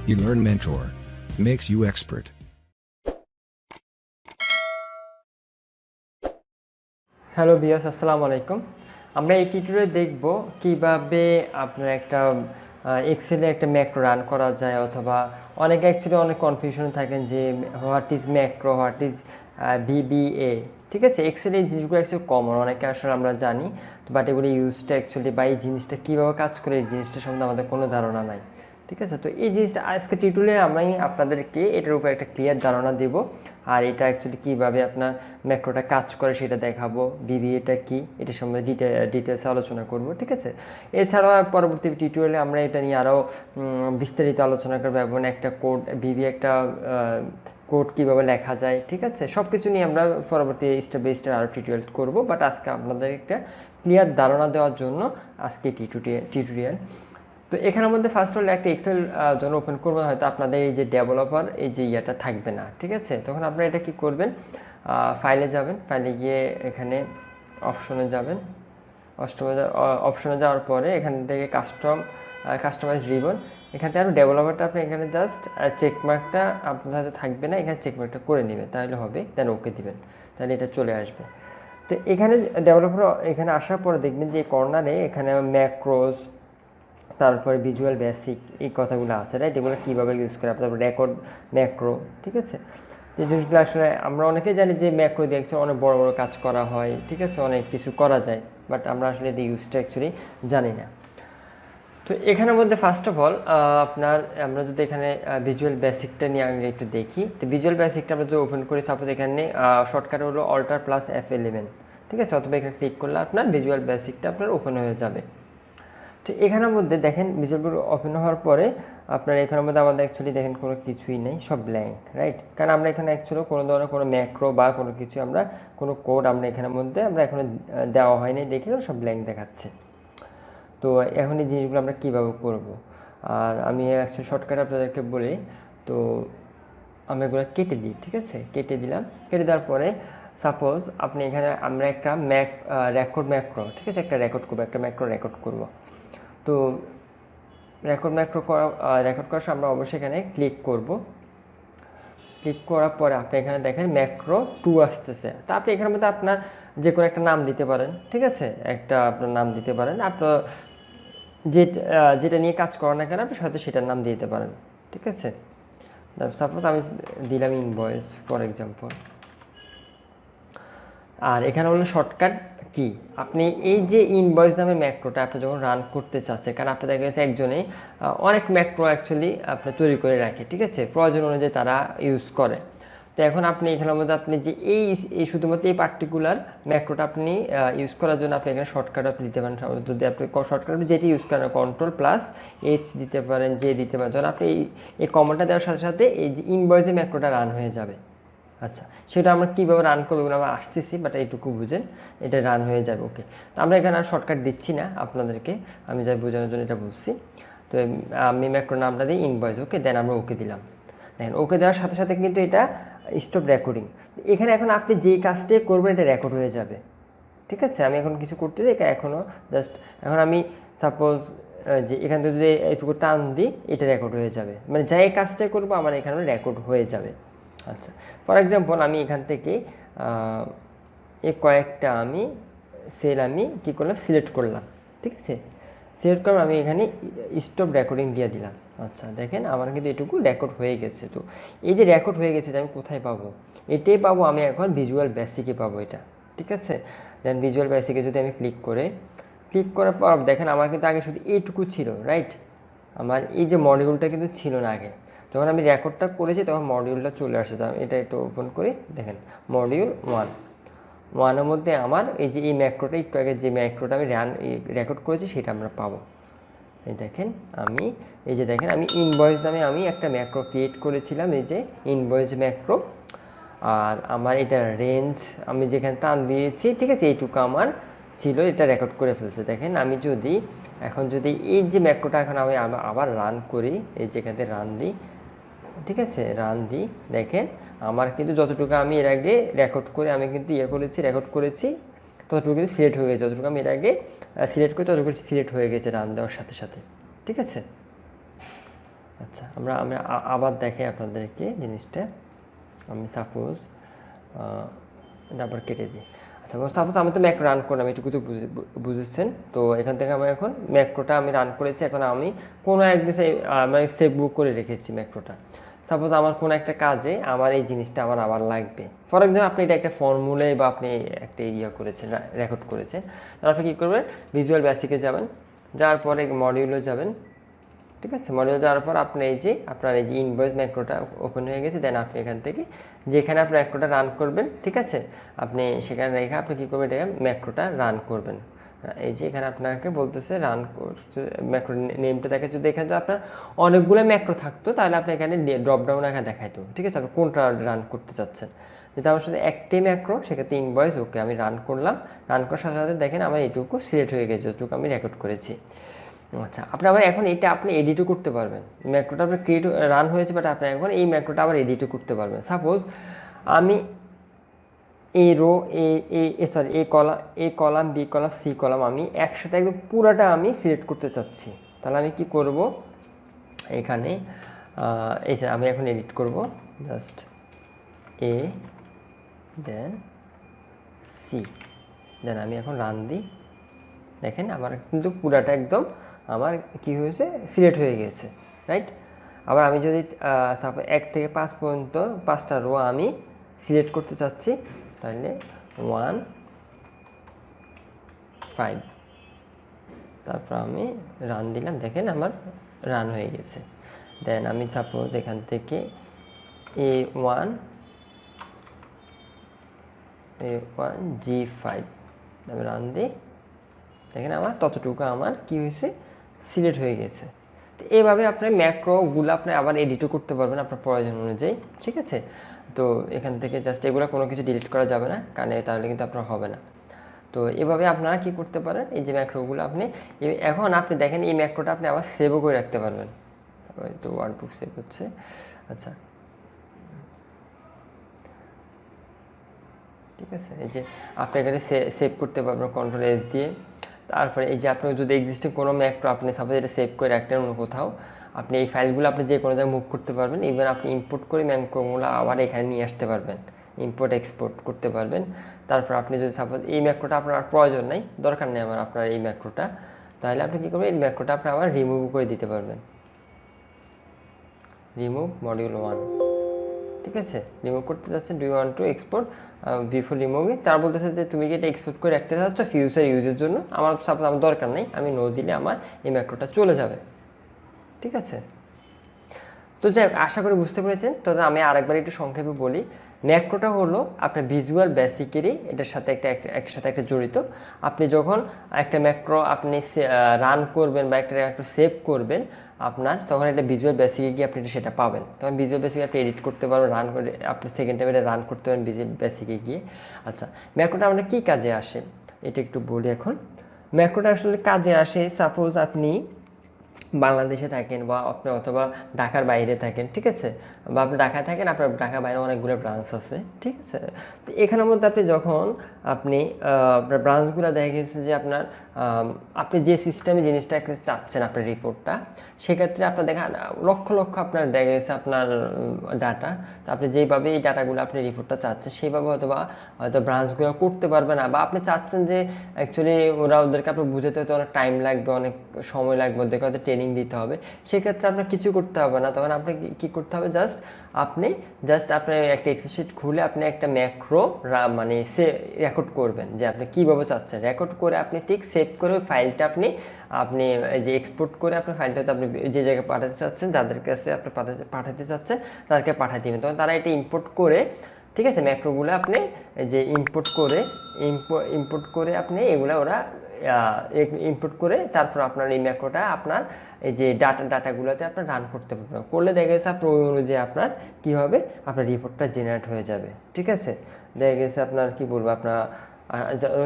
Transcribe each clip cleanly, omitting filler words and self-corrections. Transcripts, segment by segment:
Elearn Mentor makes you expert. Hello viewers, আসসালামু আলাইকুম। আমরা এই টিউটোরিয়ালে দেখব কিভাবে আপনার একটা এক্সেলে একটা ম্যাক্রো রান করা যায়, অথবা অনেকে অ্যাকচুয়ালি অনেক কনফিউশন থাকেন যে what is macro, what is VBA। ঠিক আছে, এক্সেলে এই জিনিসগুলো অ্যাকচুয়ালি কমন, অনেকে আসলে আমরা জানি, বাট এগুলি ইউজটা অ্যাকচুয়ালি বা এই জিনিসটা কীভাবে কাজ করে এই জিনিসটা সম্বন্ধে আমাদের কোনো ধারণা নাই। ঠিক আছে, তো এই জিনিসটা আজকে টিউটোরিয়ালে আমি আপনাদেরকে এটার উপর একটা ক্লিয়ার ধারণা দেব, আর এটা অ্যাকচুয়ালি কীভাবে আপনার ম্যাক্রোটা কাজ করে সেটা দেখাবো, বিবিএটা কি এটা সম্বন্ধে ডিটেলসে আলোচনা করব। ঠিক আছে, এছাড়াও পরবর্তী টিউটোরিয়ালে আমরা এটা নিয়ে আরও বিস্তারিত আলোচনা করবো, এবং একটা কোড বিবি একটা কোড কীভাবে লেখা যায়। ঠিক আছে, সব কিছু নিয়ে আমরা পরবর্তী স্টেপ বাই স্টেপ আরও টিউটোরিয়াল করবো, বাট আজকে আপনাদের একটা ক্লিয়ার ধারণা দেওয়ার জন্য আজকে টিউটোরিয়াল। তো এখানের মধ্যে ফার্স্ট অল একটা এক্সেল যখন ওপেন করবেন, হয়তো আপনাদের এই যে ডেভেলপার এই যে ইয়েটা থাকবে না। ঠিক আছে, তখন আপনারা এটা কি করবেন, ফাইলে যাবেন, ফাইলে গিয়ে এখানে অপশনে যাবেন, অপশনে যাওয়ার পরে এখান থেকে কাস্টমাইজ রিবন, এখান থেকে আরও ডেভেলপারটা আপনি এখানে জাস্ট চেকমার্কটা আপনার হাতে থাকবে না, এখানে চেকমার্কটা করে নেবেন, তাহলে হবে, দেন ওকে দিবেন, তাহলে এটা চলে আসবে। তো এখানে ডেভেলপার এখানে আসার পরে দেখবেন যে কর্নারে এখানে ম্যাক্রোস, তারপরে ভিজুয়াল বেসিক এই কথাগুলো আছে, রাইট? এগুলো কীভাবে ইউজ করে, তারপর রেকর্ড ম্যাক্রো। ঠিক আছে, এই জিনিসগুলো আসলে আমরা অনেকেই জানি যে ম্যাক্রো দিয়ে অ্যাকচুয়ালি অনেক বড় বড় কাজ করা হয়। ঠিক আছে, অনেক কিছু করা যায়, বাট আমরা আসলে এটা ইউজটা অ্যাকচুয়ালি জানি না। তো এখানের মধ্যে ফার্স্ট অফ অল আমরা যদি এখানে ভিজুয়াল বেসিকটা নিয়ে আগে একটু দেখি, তো ভিজুয়াল বেসিকটা আমরা যদি ওপেন করি, সাপোজ এখানে শর্টকাট হলো Alt+F11। ঠিক আছে, অথবা এখানে ক্লিক করলে আপনার ভিজুয়াল বেসিকটা আপনার ওপেন হয়ে যাবে। তো এখানের মধ্যে দেখেন ভিজুয়ালগুলো ওপেন হওয়ার পরে আপনার এখানের মধ্যে আমাদের অ্যাকচুয়ালি দেখেন কোনো কিছুই নেই, সব ব্ল্যাঙ্ক, রাইট? কারণ আমরা এখানে অ্যাকচুয়ালি কোনো ধরনের কোনো ম্যাক্রো বা কোনো কিছু আমরা কোনো কোড আমরা এখানের মধ্যে আমরা এখনো দেওয়া হয়নি, দেখে সব ব্ল্যাঙ্ক দেখাচ্ছে। তো এখন এই জিনিসগুলো আমরা কীভাবে করব, আর আমি অ্যাকচুয়ালি শর্টকাট আপনাদেরকে বলি, তো আমরা এগুলো কেটে দিই। ঠিক আছে, কেটে দিলাম, কেটে দেওয়ার পরে সাপোজ আপনি এখানে আমরা একটা রেকর্ড ম্যাক্রো, ঠিক আছে, একটা রেকর্ড করবো, একটা ম্যাক্রো রেকর্ড করব। তো রেকর্ড করার সময় আমরা অবশ্যই এখানে ক্লিক করব। ক্লিক করার পরে আপনি এখানে দেখেন ম্যাক্রো 2 আসতেছে, তা আপনি এখানের মধ্যে আপনার যে কোনো একটা নাম দিতে পারেন। ঠিক আছে, একটা আপনার নাম দিতে পারেন, আপনার যেটা নিয়ে কাজ করেন না কেন আপনি হয়তো সেটার নাম দিতে পারেন। ঠিক আছে, সাপোজ আমি দিলাম ইনভয়েস ফর এক্সাম্পল। আর এখানে হলো শর্টকাট কি, আপনি এই যে ইনভয়েস নামের ম্যাক্রোটা আপনি যখন রান করতে চাচ্ছেন, কারণ আপনাদের কাছে একজনেই অনেক ম্যাক্রো অ্যাকচুয়ালি আপনার তৈরি করে রাখে। ঠিক আছে, প্রয়োজন অনুযায়ী তারা ইউজ করে। তো এখন আপনি এখানের মধ্যে আপনি যে এই শুধুমাত্র এই পার্টিকুলার ম্যাক্রোটা আপনি ইউজ করার জন্য আপনি এখানে শর্টকাট আপনি দিতে পারেন। যদি আপনি শর্টকাট যেটি ইউজ করেন Ctrl+H দিতে পারেন, যে দিতে পারেন, যখন আপনি এই কমান্ডটা দেওয়ার সাথে সাথে এই যে ইনভয়েসের ম্যাক্রোটা রান হয়ে যাবে। আচ্ছা, সেটা আমরা কীভাবে রান করবো আমরা আসতেছি, বাট এইটুকু বুঝেন, এটা রান হয়ে যাবে। ওকে, তো আমরা এখানে আর শর্টকাট দিচ্ছি না আপনাদেরকে, আমি যাই বোঝানোর জন্য এটা বলছি। তো আমি ম্যাক্রো নামটা দিই ইনভয়েস, ওকে, দেন আমরা ওকে দিলাম। দেখেন ওকে দেওয়ার সাথে সাথে কিন্তু এটা স্টপ রেকর্ডিং। এখানে এখন আপনি যেই কাজটাই করবেন এটা রেকর্ড হয়ে যাবে। ঠিক আছে, আমি এখন কিছু করতে দিই, এটা এখনও জাস্ট এখন আমি সাপোজ যে এখান থেকে যদি এইটুকু টান দিই এটা রেকর্ড হয়ে যাবে, মানে যাই কাজটাই করবো আমার এখানে রেকর্ড হয়ে যাবে। আচ্ছা, ফর এক্সাম্পল আমি এখান থেকে এই কয়েকটা আমি সেল আমি কী করলাম, সিলেক্ট করলাম। ঠিক আছে, সিলেক্ট করলাম, আমি এখানে স্টপ রেকর্ডিং দিয়ে দিলাম। আচ্ছা, দেখেন আমার কিন্তু এটুকু রেকর্ড হয়ে গেছে। তো এই যে রেকর্ড হয়ে গেছে, আমি কোথায় পাবো, এটাই পাবো আমি এখন ভিজুয়াল বেসিকে পাবো এটা। ঠিক আছে, দেন ভিজুয়াল বেসিকে যদি আমি ক্লিক করার পর দেখেন আমার কিন্তু আগে শুধু এইটুকু ছিল, রাইট? আমার এই যে মডিউলটা কিন্তু ছিল না আগে, যখন আমি রেকর্ডটা করেছি তখন মডিউলটা চলে আসছে। তো আমি এটা একটু ওপেন করি, দেখেন মডিউল 1-1-এর মধ্যে আমার এই যে এই ম্যাক্রোটা একটু আগে যে ম্যাক্রোটা আমি রেকর্ড করেছি সেটা আমরা পাবো। এই দেখেন আমি ইনভয়েস নামে আমি একটা ম্যাক্রো ক্রিয়েট করেছিলাম, এই যে ইনভয়েস ম্যাক্রো। আর আমার এটা রেঞ্জ আমি যেখানে টান দিয়েছি, ঠিক আছে, এইটুকু আমার ছিল, এটা রেকর্ড করে ফেলছে। দেখেন আমি যদি এই যে ম্যাক্রোটা এখন আমি আবার রান করি, এই যেখানে রান দিই, ঠিক আছে, রান দিই, দেখেন আমার কিন্তু যতটুকু আমি এর আগে রেকর্ড করে আমি কিন্তু রেকর্ড করেছি ততটুকু কিন্তু সিলেক্ট হয়ে গেছে, যতটুকু আমি এর আগে সিলেক্ট করি ততটুকু সিলেক্ট হয়ে গেছে রান দেওয়ার সাথে সাথে। ঠিক আছে, আচ্ছা, আমরা আমরা আবার দেখাই আপনাদেরকে জিনিসটা। আমি সাপোজ এটা আবার কেটে দিই। আচ্ছা, সাপোজ আমি তো ম্যাক্রো রান করলাম, এটুকু তো বুঝেছেন। তো এখান থেকে আমি এখন ম্যাক্রোটা আমি রান করেছি। এখন আমি কোনো একদিন আমি সেভ বুক করে রেখেছি ম্যাক্রোটা। সাপোজ আমার কোনো একটা কাজে আমার এই জিনিসটা আমার আবার লাগবে। ফর এক্সাম্পল আপনি এটা একটা ফর্মুলায় বা আপনি একটা করেছেন, রেকর্ড করেছেন, তাহলে আপনি কী করবেন, ভিজুয়াল বেসিকে যাবেন, যাওয়ার পরে মডিউলে যাবেন। ঠিক আছে, মডিউল যাওয়ার পর আপনি আপনার এই যে ইনভয়েস ম্যাক্রোটা ওপেন হয়ে গেছে। দেন আপনি এখান থেকে যেখানে আপনি ম্যাক্রোটা রান করবেন, ঠিক আছে, আপনি সেখানে রেখে আপনি কী করবেন, এটা ম্যাক্রোটা রান করবেন। এই যে এখানে আপনাকে বলতেছে রান করতে, ম্যাক্রো নেমটা দেখে। যদি এখানে আপনার অনেকগুলো ম্যাক্রো থাকতো তাহলে আপনি এখানে ড্রপ ডাউন এখানে দেখাইতো। ঠিক আছে, আপনি কোনটা রান করতে চাচ্ছেন। যেটা আমার সাথে একটাই ম্যাক্রো, সেক্ষেত্রে ইনভয়েস ওকে আমি রান করলাম। রান করার সাথে সাথে দেখেন আমার এইটুকু সিলেক্ট হয়ে গেছে, যতটুকু আমি রেকর্ড করেছি। আচ্ছা, আপনি আবার এখন এটা আপনি এডিটও করতে পারবেন। ম্যাক্রোটা আপনার রান হয়েছে, বাট আপনি এখন এই ম্যাক্রোটা আবার এডিটও করতে পারবেন। সাপোজ আমি এই row A column B column C column আমি একসাথে একদম পুরাটা আমি সিলেক্ট করতে চাচ্ছি। তাহলে আমি কি করব, এখানে এই যে আমি এখন এডিট করব, জাস্ট এ দেন সি, দেন আমি এখন রান দিই। দেখেন আমার কিন্তু পুরাটা একদম আমার কি হয়েছে, সিলেক্ট হয়ে গেছে, রাইট। আবার আমি যদি 1 থেকে 5 পর্যন্ত 5টা রো আমি সিলেক্ট করতে চাচ্ছি, তাহলে 1 5, তারপর আমি রান দিলাম। দেখেন আমার রান হয়ে গেছে। দেন আমি সাপোজ এখান থেকে A1 G5 আমি রান দিই। দেখেন আমার ততটুকু আমার কি হয়েছে, সিলেক্ট হয়ে গেছে। তো এইভাবে আপনার ম্যাক্রোগুলো আপনি আবার এডিটও করতে পারবেন আপনার প্রয়োজন অনুযায়ী। ঠিক আছে, তো এখান থেকে জাস্ট এগুলো কোনো কিছু ডিলিট করা যাবে না, কারণ তাহলে কিন্তু আপনার হবে না। তো এভাবে আপনারা কি করতে পারেন, এই যে ম্যাক্রোগুলো আপনি এখন আপনি দেখেন এই ম্যাক্রোটা আপনি আবার সেভও করে রাখতে পারবেন। তো ওয়ার্কবুক সেভ হচ্ছে। আচ্ছা, ঠিক আছে, এই যে আপনি এখানে সেভ করতে পারবেন কন্ট্রোল-S দিয়ে। তারপরে এই যে আপনার যদি এক্সিস্টিং কোনো ম্যাক্রো আপনি সাপোজ এটা সেভ করে রাখলেন অন্য কোথাও, আপনি এই ফাইলগুলো আপনি যে কোনো জায়গায় মুভ করতে পারবেন। ইভেন আপনি ইম্পোর্ট করে ম্যাক্রোগুলো আবার এখানে নিয়ে আসতে পারবেন, ইম্পোর্ট এক্সপোর্ট করতে পারবেন। তারপর আপনি যদি সাপোজ এই ম্যাক্রোটা আপনার প্রয়োজন নেই, দরকার নেই আমার আপনার এই ম্যাক্রোটা, তাহলে আপনি কী করবেন, এই ম্যাক্রোটা আপনি আবার রিমুভ করে দিতে পারবেন। রিমুভ মডিউল 1, ঠিক আছে, রিমুভ করতে যাচ্ছেন, do you want to export before removing. তারা বলতেছে যে তুমি কি এটা এক্সপোর্ট করে রাখতে চাচ্ছ ফিউচার ইউজের জন্য। আমার সাপোজ আমার দরকার নেই, আমি নো দিলে আমার এই ম্যাক্রোটা চলে যাবে। ঠিক আছে, তো যাই হোক, আশা করি বুঝতে পেরেছেন। তো আমি আরেকবার একটু সংক্ষেপে বলি, ম্যাক্রোটা হলো আপনার ভিজুয়াল বেসিকেরই এটার সাথে একটার সাথে একটা জড়িত। আপনি যখন একটা ম্যাক্রো আপনি রান করবেন বা একটা ম্যাক্রো সেভ করবেন আপনার, তখন একটা ভিজুয়াল বেসিকে গিয়ে আপনি সেটা পাবেন। তখন ভিজুয়াল বেসিকে আপনি এডিট করতে পারবেন, রান করে আপনি সেকেন্ড টাইম এটা রান করতে পারেন ভিজুয়াল বেসিকে গিয়ে। আচ্ছা, ম্যাক্রোটা আমাদের কী কাজে আসে এটা একটু বলি এখন। ম্যাক্রোটা আসলে কাজে আসে, সাপোজ আপনি বাংলাদেশে থাকেন বা আপনি অথবা ঢাকার বাইরে থাকেন, ঠিক আছে, বা আপনি ঢাকায় থাকেন, আপনার ঢাকার বাইরে অনেকগুলো ব্রাঞ্চ আছে, ঠিক আছে। তো এখানের মধ্যে আপনি যখন আপনি আপনার ব্রাঞ্চগুলো দেখা গেছে যে আপনার আপনি যে সিস্টেমে জিনিসটা চাচ্ছেন আপনার রিপোর্টটা, সেক্ষেত্রে আপনার দেখা লক্ষ লক্ষ আপনার দেখা গেছে আপনার ডাটা। তো আপনি যেইভাবে এই ডাটাগুলো আপনি রিপোর্টটা চাচ্ছেন সেইভাবে হয়তো ব্রাঞ্চগুলো করতে পারবে না, বা আপনি চাচ্ছেন যে অ্যাকচুয়ালি ওদেরকে আপনি বুঝাতে হয়তো অনেক টাইম লাগবে, অনেক সময় লাগবে, ওদেরকে হয়তো ট্রেনিং দিতে হবে। সেক্ষেত্রে আপনার কিছু করতে হবে না, তখন আপনি কী করতে হবে, আপনি আপনার একটা এক্সেল শিট খুলে আপনি একটা ম্যাক্রো মানে রেকর্ড করবেন যে আপনি কীভাবে চাচ্ছেন। রেকর্ড করে আপনি ঠিক সেভ করে ওই ফাইলটা আপনি যে এক্সপোর্ট করে আপনার ফাইলটা আপনি যে জায়গায় পাঠাতে চাচ্ছেন, যাদের কাছে আপনি পাঠাতে চাচ্ছেন তাদেরকে পাঠিয়ে দেবেন। তখন তারা এটা ইম্পোর্ট করে, ঠিক আছে, ম্যাক্রোগুলো আপনি যে ইম্পোর্ট করে আপনি এগুলো ওরা ইনপুট করে তারপর আপনার এই ম্যাক্রোটা আপনার এই যে ডাটাগুলোতে আপনার রান করতে পারবেন। করলে দেখা গেছে আপনার ওই অনুযায়ী আপনার কী হবে, আপনার রিপোর্টটা জেনারেট হয়ে যাবে। ঠিক আছে, দেখা গেছে আপনার কি বলবো, আপনার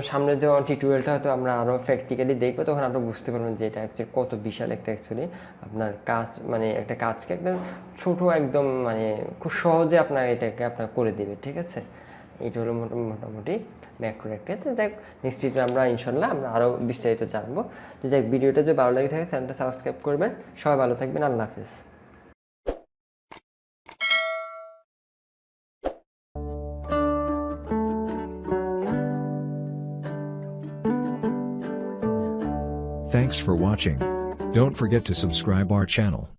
সামনের যখন টিউটোরিয়ালটা হয়তো আমরা আরও প্র্যাকটিক্যালি দেখবো, তখন আপনারা বুঝতে পারবেন যে এটা অ্যাকচুয়ালি কত বিশাল একটা অ্যাকচুয়ালি আপনার কাজ, মানে একটা কাজকে একদম ছোটো একদম মানে খুব সহজে আপনার এটাকে আপনার করে দেবে। ঠিক আছে, এটা হলো মোটামুটি ম্যাক্রো একটা। তো যাই নেক্সট ভিডিও আমরা ইনশাল্লাহ আমরা আরও বিস্তারিত জানবো। তো যাই ভিডিওটা যদি ভালো লাগে থাকে চ্যানেলটা সাবস্ক্রাইব করবেন। সবাই ভালো থাকবেন, আল্লাহ হাফিজ। Thanks for watching. Don't forget to subscribe our channel.